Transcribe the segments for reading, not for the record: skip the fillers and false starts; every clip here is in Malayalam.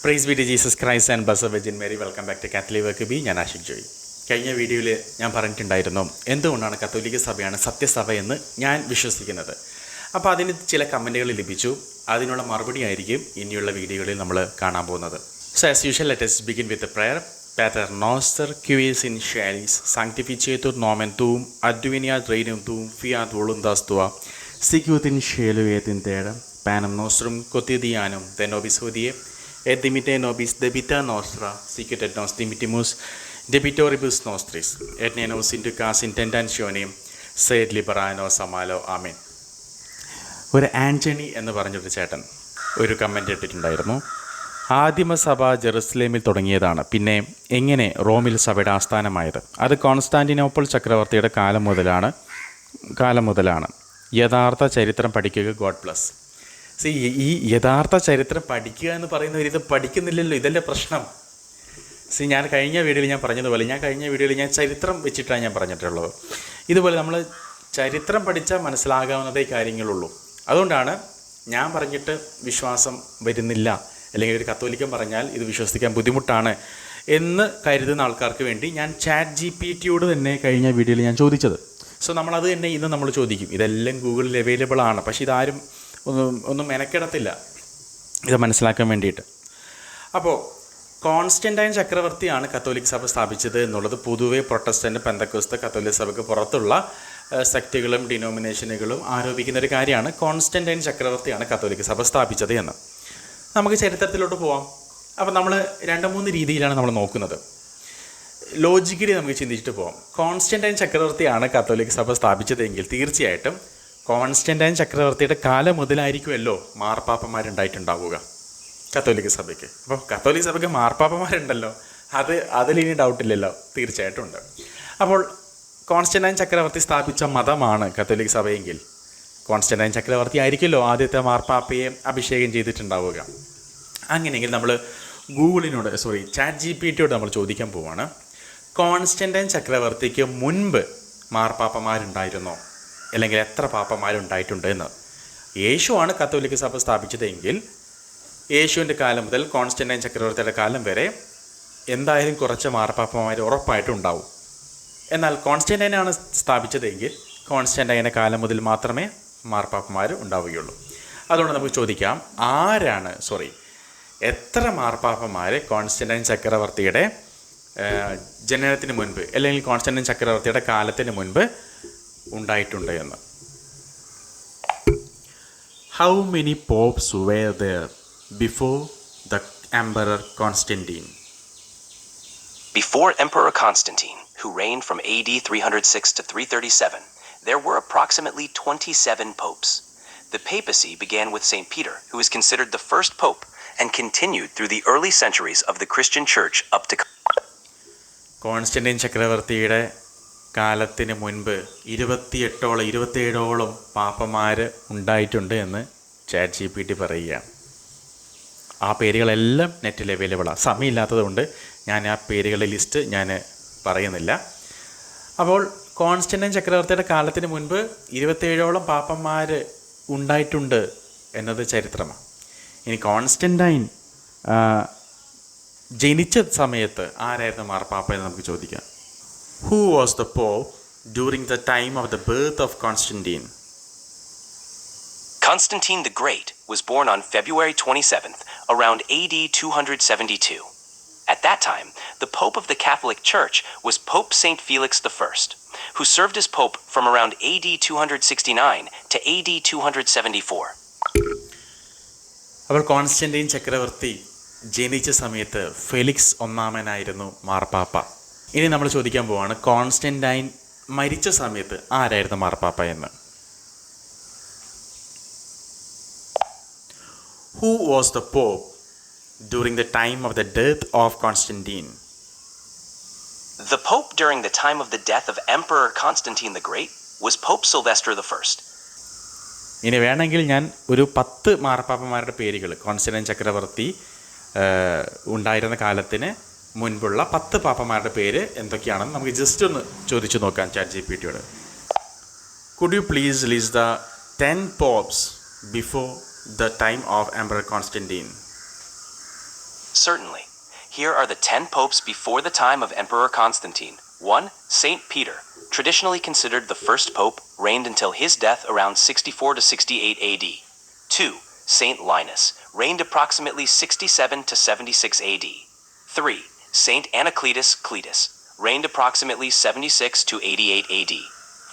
Price be to Jesus Christ and blessed virgin Mary. Welcome back to Catholic work B. ഞാൻ ആഷിഖ് ജോയ്. കഴിഞ്ഞ വീഡിയോയിൽ ഞാൻ പറഞ്ഞിട്ടുണ്ടായിരുന്നു എന്തുകൊണ്ടാണ് കത്തോലിക്ക സഭയാണ് സത്യസഭ എന്ന് ഞാൻ വിശ്വസിക്കുന്നത്. അപ്പോൾ അതിന് ചില കമൻറ്റുകൾ ലഭിച്ചു. അതിനുള്ള മറുപടി ആയിരിക്കും ഇനിയുള്ള വീഡിയോകളിൽ നമ്മൾ കാണാൻ പോകുന്നത്. So as usual let us begin with a prayer. Pater noster qui es in caelis, sanctificetur nomen tuum, adveniat regnum tuum, fiat voluntas tua, sicut in cielo et in terra, panem nostrum quotidianum de nobis hodie, et dimitte nobis debita nostra, sicut et nos dimittimus debitoribus nostris, et ne nos inducas in tentationem, sed libera nos a malo. ആമേൻ. ഒരു ആൻ്റണി എന്ന് പറഞ്ഞൊരു ചേട്ടൻ ഒരു കമൻ്റ് ഇട്ടിട്ടുണ്ടായിരുന്നു. ആദിമസഭ ജെറുസലേമിൽ തുടങ്ങിയതാണ്, പിന്നെ എങ്ങനെ റോമിൽ സഭയുടെ ആസ്ഥാനമായത്? അത് കോൺസ്റ്റാന്റിനോപ്പിൾ ചക്രവർത്തിയുടെ കാലം മുതലാണ്. യഥാർത്ഥ ചരിത്രം പഠിക്കുക. God bless. ഈ യഥാർത്ഥ ചരിത്രം പഠിക്കുക എന്ന് പറയുന്നവർ ഇത് പഠിക്കുന്നില്ലല്ലോ, ഇതല്ലേ പ്രശ്നം. ഞാൻ കഴിഞ്ഞ വീഡിയോയിൽ ഞാൻ പറഞ്ഞതുപോലെ ഞാൻ ചരിത്രം വെച്ചിട്ടാണ് ഞാൻ പറഞ്ഞിട്ടുള്ളത്. ഇതുപോലെ നമ്മൾ ചരിത്രം പഠിച്ചാൽ മനസ്സിലാകാവുന്നതേ കാര്യങ്ങളുള്ളൂ. അതുകൊണ്ടാണ് ഞാൻ പറഞ്ഞിട്ട് വിശ്വാസം വരുന്നില്ല, അല്ലെങ്കിൽ ഒരു കത്തോലിക്കൻ പറഞ്ഞാൽ ഇത് വിശ്വസിക്കാൻ ബുദ്ധിമുട്ടാണ് എന്ന് കരുതുന്ന ആൾക്കാർക്ക് വേണ്ടി ഞാൻ ChatGPT തന്നെ കഴിഞ്ഞ വീഡിയോയിൽ ഞാൻ ചോദിച്ചത്. സോ നമ്മളത് തന്നെ ഇന്ന് നമ്മൾ ചോദിക്കും. ഇതെല്ലാം ഗൂഗിളിൽ അവൈലബിൾ ആണ്, പക്ഷേ ഇതാരും ഒന്നും മെനക്കെടത്തില്ല ഇത് മനസ്സിലാക്കാൻ വേണ്ടിയിട്ട്. അപ്പോൾ കോൺസ്റ്റന്റൈൻ ചക്രവർത്തിയാണ് കത്തോലിക്ക സഭ സ്ഥാപിച്ചത് എന്നുള്ളത് പൊതുവെ പ്രൊട്ടസ്റ്റൻ്റ്, പെന്തക്കോസ്ത്, കത്തോലിക്ക സഭയ്ക്ക് പുറത്തുള്ള സെക്റ്റുകളും ഡിനോമിനേഷനുകളും ആരോപിക്കുന്ന ഒരു കാര്യമാണ്. കോൺസ്റ്റന്റൈൻ ചക്രവർത്തിയാണ് കത്തോലിക്ക സഭ സ്ഥാപിച്ചത് എന്ന്. നമുക്ക് ചരിത്രത്തിലോട്ട് പോവാം. അപ്പോൾ നമ്മൾ 2-3 രീതിയിലാണ് നമ്മൾ നോക്കുന്നത്. ലോജിക്കലി നമുക്ക് ചിന്തിച്ചിട്ട് പോകാം. കോൺസ്റ്റന്റൈൻ ചക്രവർത്തിയാണ് കത്തോലിക്ക സഭ സ്ഥാപിച്ചതെങ്കിൽ തീർച്ചയായിട്ടും കോൺസ്റ്റന്റൈൻ ചക്രവർത്തിയുടെ കാലം മുതലായിരിക്കുമല്ലോ മാർപ്പാപ്പന്മാരുണ്ടായിട്ടുണ്ടാവുക കത്തോലിക്ക സഭയ്ക്ക്. അപ്പോൾ കത്തോലിക്ക സഭയ്ക്ക് മാർപ്പാപ്പന്മാരുണ്ടല്ലോ, അതിലിനി ഡൗട്ടില്ലല്ലോ, തീർച്ചയായിട്ടും ഉണ്ട്. അപ്പോൾ കോൺസ്റ്റന്റൈൻ ചക്രവർത്തി സ്ഥാപിച്ച മതമാണ് കത്തോലിക്ക സഭയെങ്കിൽ കോൺസ്റ്റന്റൈൻ ചക്രവർത്തി ആയിരിക്കുമല്ലോ ആദ്യത്തെ മാർപ്പാപ്പയെ അഭിഷേകം ചെയ്തിട്ടുണ്ടാവുക. അങ്ങനെയെങ്കിൽ നമ്മൾ ChatGPT നമ്മൾ ചോദിക്കാൻ പോവുകയാണ്, കോൺസ്റ്റന്റൈൻ ചക്രവർത്തിക്ക് മുൻപ് മാർപ്പാപ്പന്മാരുണ്ടായിരുന്നോ, അല്ലെങ്കിൽ എത്ര പാപ്പന്മാരുണ്ടായിട്ടുണ്ട് എന്ന്. യേശുവാണ് കത്തോലിക്ക സഭ സ്ഥാപിച്ചതെങ്കിൽ യേശുവിൻ്റെ കാലം മുതൽ കോൺസ്റ്റന്റൈൻ ചക്രവർത്തിയുടെ കാലം വരെ എന്തായാലും കുറച്ച് മാർപ്പാപ്പന്മാർ ഉറപ്പായിട്ടും ഉണ്ടാവും. എന്നാൽ കോൺസ്റ്റന്റൈനാണ് സ്ഥാപിച്ചതെങ്കിൽ കോൺസ്റ്റന്റൈൻ്റെ കാലം മുതൽ മാത്രമേ മാർപ്പാപ്പന്മാർ ഉണ്ടാവുകയുള്ളൂ. അതുകൊണ്ട് നമുക്ക് ചോദിക്കാം, എത്ര മാർപ്പാപ്പന്മാർ കോൺസ്റ്റന്റൈൻ ചക്രവർത്തിയുടെ ജനനത്തിന് മുൻപ്, അല്ലെങ്കിൽ കോൺസ്റ്റന്റൈൻ ചക്രവർത്തിയുടെ കാലത്തിന് മുൻപ് ഉണ്ടായിട്ടുണ്ട് എന്ന്. How many popes were there before the Emperor Constantine? Before Emperor Constantine, who reigned from AD 306 to 337, there were approximately 27 popes. The papacy began with St. Peter, who is considered the first pope, and continued through the early centuries of the Christian church up to Constantine ചക്രവർത്തിയുടെ കാലത്തിന് മുൻപ് 27ഓളം പാപ്പന്മാർ ഉണ്ടായിട്ടുണ്ട് എന്ന് ChatGPT പറയുകയാണ്. ആ പേരുകളെല്ലാം നെറ്റിൽ അവൈലബിളാണ്. സമയമില്ലാത്തത് കൊണ്ട് ഞാൻ ആ പേരുകളുടെ ലിസ്റ്റ് ഞാൻ പറയുന്നില്ല. അപ്പോൾ കോൺസ്റ്റന്റൈൻ ചക്രവർത്തിയുടെ കാലത്തിന് മുൻപ് 27ഓളം പാപ്പന്മാർ ഉണ്ടായിട്ടുണ്ട് എന്നത് ചരിത്രമാണ്. ഇനി കോൺസ്റ്റന്റൈൻ ജനിച്ച സമയത്ത് ആരായിരുന്നു മാർപ്പാപ്പ എന്ന് നമുക്ക് ചോദിക്കാം. Who was the Pope during the time of the birth of Constantine? Constantine the Great was born on February 27th, around AD 272. At that time, the Pope of the Catholic Church was Pope St. Felix I, who served as Pope from around AD 269 to AD 274. അപ്പോൾ കോൺസ്റ്റന്റൈൻ ചക്രവർത്തി ജനിച്ച സമയത്ത് ഫെലിക്സ് ഒന്നാമനായിരുന്നു മാർപ്പാപ്പ. ഇനി നമ്മൾ ചോദിക്കാൻ പോവാണ്, കോൺസ്റ്റന്റൈൻ മരിച്ച സമയത്ത് ആരായിരുന്നു മാർപ്പാപ്പ എന്ന്. Who was the Pope during the time of the death of Constantine? The Pope during the time of the death of Emperor Constantine the Great was Pope Sylvester I. ഇനി വേണമെങ്കിൽ ഞാൻ ഒരു 10 മാർപ്പാപ്പന്മാരുടെ പേരുകൾ, കോൺസ്റ്റന്റൈൻ ചക്രവർത്തി ഉണ്ടായിരുന്ന കാലത്തിന് മുൻപുള്ള 10 പാപ്പന്മാരുടെ പേര് എന്തൊക്കെയാണെന്ന് നമുക്ക് ജസ്റ്റ് ഒന്ന് ചോദിച്ചു നോക്കാം ChatGPT-യോട്. Could you please list the 10 popes before the time of Emperor Constantine? Certainly. Here are the 10 popes before the time of Emperor Constantine. 1. Saint Peter, traditionally considered the first pope, reigned until his death around 64 to 68 AD. 2. Saint Linus, reigned approximately 67 to 76 AD. 3. Saint Anacletus Cletus, reigned approximately 76 to 88 AD.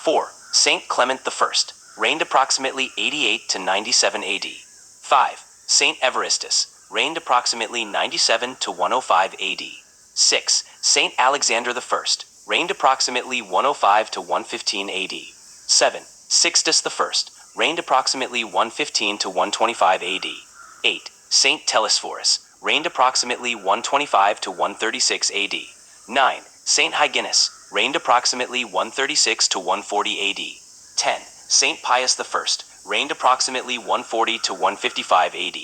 4. Saint Clement I, reigned approximately 88 to 97 AD. 5. Saint Evaristus, reigned approximately 97 to 105 AD. 6. Saint Alexander I, reigned approximately 105 to 115 AD. 7. Sixtus I, reigned approximately 115 to 125 AD. 8. Saint Telesphorus, reigned approximately 125 to 136 AD. 9. Saint Hyginus, reigned approximately 136 to 140 AD. 10. Saint Pius I, reigned approximately 140 to 155 AD.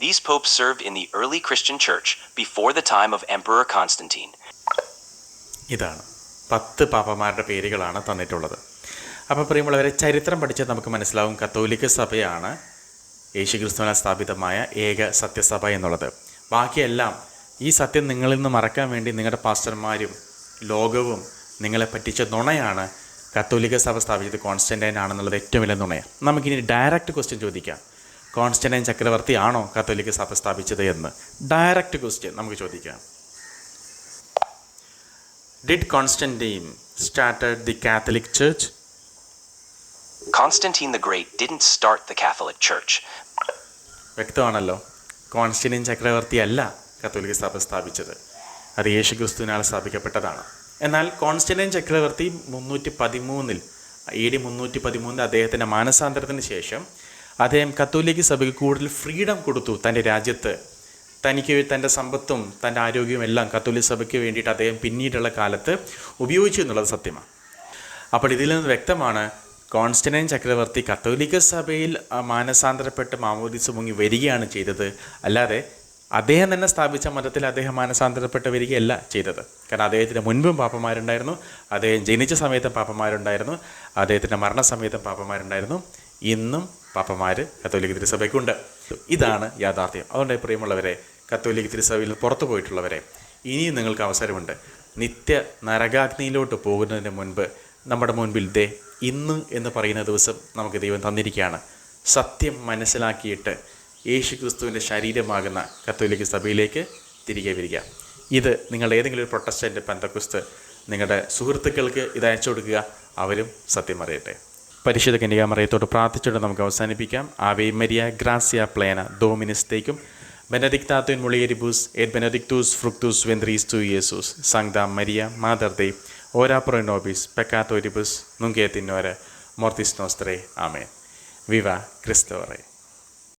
These popes served in the early Christian church before the time of Emperor Constantine. ഇതാണ് 10 പാപ്പമാരുടെ പേരുകളാണ് തന്നിട്ടുള്ളത്. അപ്പോൾ പ്രിയമുള്ളവരെ, ചരിത്രം പഠിച്ചാൽ നമുക്ക് മനസ്സിലാവും കത്തോലിക്ക സഭയാണ് യേശുക്രിസ്തുവിനാൽ സ്ഥാപിതമായ ഏക സത്യസഭ എന്നുള്ളത്. ബാക്കിയെല്ലാം ഈ സത്യം നിങ്ങളിൽ നിന്ന് മറക്കാൻ വേണ്ടി നിങ്ങളുടെ പാസ്റ്റർമാരും ലോകവും നിങ്ങളെ പറ്റിച്ച നുണയാണ് കത്തോലിക്ക സഭ സ്ഥാപിച്ചത് കോൺസ്റ്റന്റൈൻ ആണെന്നുള്ളത് ഏറ്റവും വലിയ നുണയാണ്. നമുക്കിനി ഡയറക്റ്റ് ക്വസ്റ്റ്യൻ ചോദിക്കാം. കോൺസ്റ്റന്റൈൻ ചക്രവർത്തി ആണോ കത്തോലിക്ക സഭ സ്ഥാപിച്ചത് എന്ന് ഡയറക്റ്റ് ക്വസ്റ്റ്യൻ നമുക്ക് ചോദിക്കാം. Did Constantine started the Catholic Church? Constantine the Great didn't start the Catholic Church. വ്യക്തമാണല്ലോ, കോൺസ്റ്റന്റൈൻ ചക്രവർത്തി അല്ല കത്തോലിക്ക സഭ സ്ഥാപിച്ചത്, അത് യേശുക്രിസ്തുവിനാൽ സ്ഥാപിക്കപ്പെട്ടതാണ്. എന്നാൽ കോൺസ്റ്റന്റൈൻ ചക്രവർത്തി 313 AD 313 അദ്ദേഹത്തിൻ്റെ മാനസാന്തരത്തിന് ശേഷം അദ്ദേഹം കത്തോലിക്ക സഭയ്ക്ക് കൂടുതൽ ഫ്രീഡം കൊടുത്തു. തൻ്റെ രാജ്യത്ത് തനിക്ക് തൻ്റെ സമ്പത്തും തൻ്റെ ആരോഗ്യവും എല്ലാം കത്തോലിക്ക സഭയ്ക്ക് വേണ്ടിയിട്ട് അദ്ദേഹം പിന്നീടുള്ള കാലത്ത് ഉപയോഗിച്ചു എന്നുള്ളത് സത്യമാണ്. അപ്പോൾ ഇതിൽ നിന്ന് വ്യക്തമാണ് കോൺസ്റ്റന്റൈൻ ചക്രവർത്തി കത്തോലിക്ക സഭയിൽ മാനസാന്തരപ്പെട്ട് മാമോദീസ മുങ്ങി വരികയാണ് ചെയ്തത്, അല്ലാതെ അദ്ദേഹം തന്നെ സ്ഥാപിച്ച മതത്തിൽ അദ്ദേഹം മാനസാന്തരപ്പെട്ട് വരികയല്ല ചെയ്തത്. കാരണം അദ്ദേഹത്തിന് മുൻപും പാപ്പന്മാരുണ്ടായിരുന്നു, അദ്ദേഹം ജനിച്ച സമയത്തും പാപ്പന്മാരുണ്ടായിരുന്നു, അദ്ദേഹത്തിൻ്റെ മരണസമയത്തും പാപ്പന്മാരുണ്ടായിരുന്നു, ഇന്നും പാപ്പന്മാർ കത്തോലിക്ക തിരുസഭയ്ക്കുണ്ട്. ഇതാണ് യാഥാർത്ഥ്യം. അതുകൊണ്ട് പ്രിയമുള്ളവരെ, കത്തോലിക്ക തിരുസഭയിൽ പുറത്തു പോയിട്ടുള്ളവരെ, ഇനിയും നിങ്ങൾക്ക് അവസരമുണ്ട്. നിത്യ നരകാഗ്നിയിലോട്ട് പോകുന്നതിന് മുൻപ് നമ്മുടെ മുൻപിൽ ഇന്ന് എന്ന് പറയുന്ന ദിവസം നമുക്ക് ദൈവം തന്നിരിക്കുകയാണ്. സത്യം മനസ്സിലാക്കിയിട്ട് യേശുക്രിസ്തുവിൻ്റെ ശരീരമാകുന്ന കത്തോലിക്ക സഭയിലേക്ക് തിരികെ വരിക. ഇത് നിങ്ങൾ ഏതെങ്കിലും ഒരു പ്രൊട്ടസ്റ്റൻ്റ് പെന്തക്കോസ്ത് നിങ്ങളുടെ സുഹൃത്തുക്കൾക്ക് ഇത് അയച്ചു കൊടുക്കുക, അവരും സത്യം അറിയട്ടെ. പരിശുദ്ധ കന്യകാമറിയത്തോട് പ്രാർത്ഥിച്ചുകൊണ്ട് നമുക്ക് അവസാനിപ്പിക്കാം. ആവേ മരിയ ഗ്രാസിയ പ്ലേന ഡോമിനിസ് തേക്കും ബെനഡിക്താത്തുൻ മുളിയരിബൂസ് at ബെനഡിക്ടൂസ് ഫ്രുക്ടൂസ് വെൻട്രീസ് to Jesus സാങ്ക്താ Maria mother ദൈ ഓരാ പ്രോ നോബിസ് പെക്കാത്തോരിബുസ് നുങ്കേത്തിനോര മോർത്തിസ് നോസ്ത്രേ ആമേൻ. വിവ ക്രിസ്തോറേ.